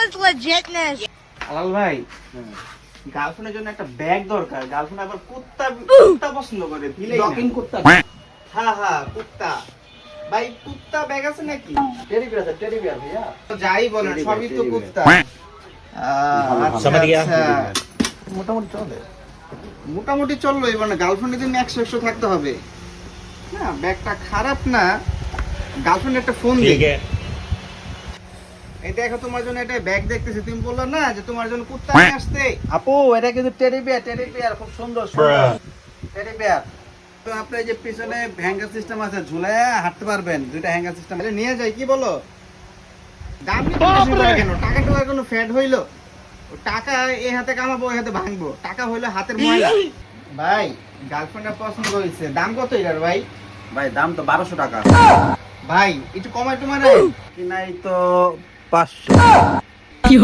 is legitness. আলাল ভাই, গার্লফ্রেন্ডের জন্য একটা ব্যাগ দরকার। গার্লফ্রেন্ড আবার কুত্তা পছন্দ করে, দিলেই না। ডকিং কুত্তা, হ্যাঁ হ্যাঁ, কুত্তা। ভাই কুত্তা ব্যাগ আছে নাকি? টেডি বিয়ার, টেডি বিয়ার ভাইয়া। তো যাই বলেন, টেডি সবই তো বিয়ার। কুত্তা। আচ্ছা, समझ गया? আচ্ছা। মোটামুটি চলে। মোটামুটি চললো। এবার না, গার্লফ্রেন্ডের জন্য 100 থাকতে হবে না। ব্যাগটা খারাপ না, গার্লফ্রেন্ড একটা ফোন ঠিক দিই। আছে। এই দেখো, তোমার জন্য একটা ব্যাগ দেখতেছি। তুমি বললো না যে তোমার জন্য কুত্তা নিয়ে আসতে? আপু এটা কিন্তু টেডি বিয়ার খুব সুন্দর টেডি বিয়ার। তো আপনার যে পিছনে হ্যাঙ্গার সিস্টেম আছে, ঝুলায় হাঁটতে পারবেন। দুইটা হ্যাঙ্গার সিস্টেম আছে, নিয়ে যাই। কি বলো? দাম নিতে বেশি করে কেন? টাকা টুকা কোনো ফ্যাট হইলো? ও টাকা এই হাতে কামাবো, ওই হাতে ভাঙবো। টাকা হইলো হাতের ময়লা। ভাই, গার্লফ্রেন্ডের পছন্দ হয়েছে। দাম কত এটার ভাই? ভাই দাম তো 1200 টাকা। ভাই একটু কমাই টমাই কি নাই তো 500। কি